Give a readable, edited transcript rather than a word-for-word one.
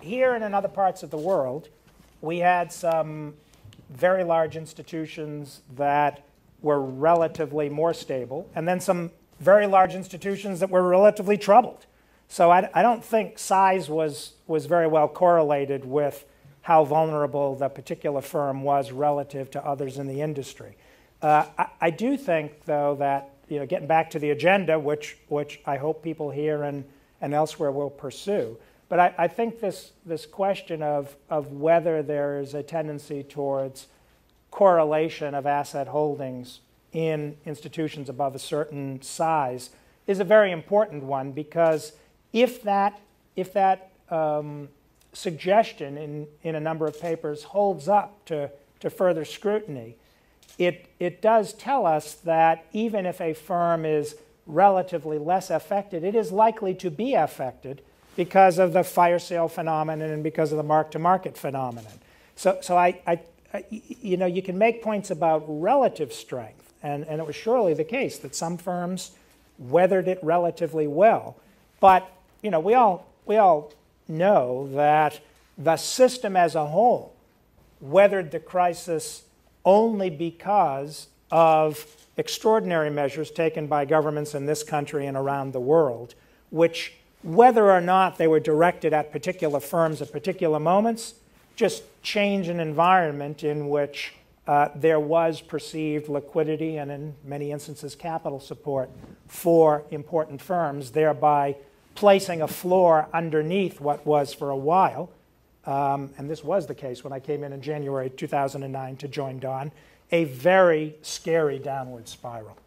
here and in other parts of the world, we had some very large institutions that were relatively more stable, and then some very large institutions that were relatively troubled. So I don't think size was very well correlated with how vulnerable the particular firm was relative to others in the industry. I do think, though, that getting back to the agenda, which I hope people here and elsewhere will pursue, but I think this question of whether there is a tendency towards correlation of asset holdings in institutions above a certain size is a very important one, because if that suggestion in a number of papers holds up to further scrutiny, it does tell us that even if a firm is relatively less affected, it is likely to be affected because of the fire sale phenomenon and because of the mark-to-market phenomenon. So you can make points about relative strength, and it was surely the case that some firms weathered it relatively well. But we all know that the system as a whole weathered the crisis only because of extraordinary measures taken by governments in this country and around the world, which, whether or not they were directed at particular firms at particular moments, just change an environment in which there was perceived liquidity and, in many instances, capital support for important firms, thereby placing a floor underneath what was for a while, and this was the case when I came in January 2009 to join Don, a very scary downward spiral.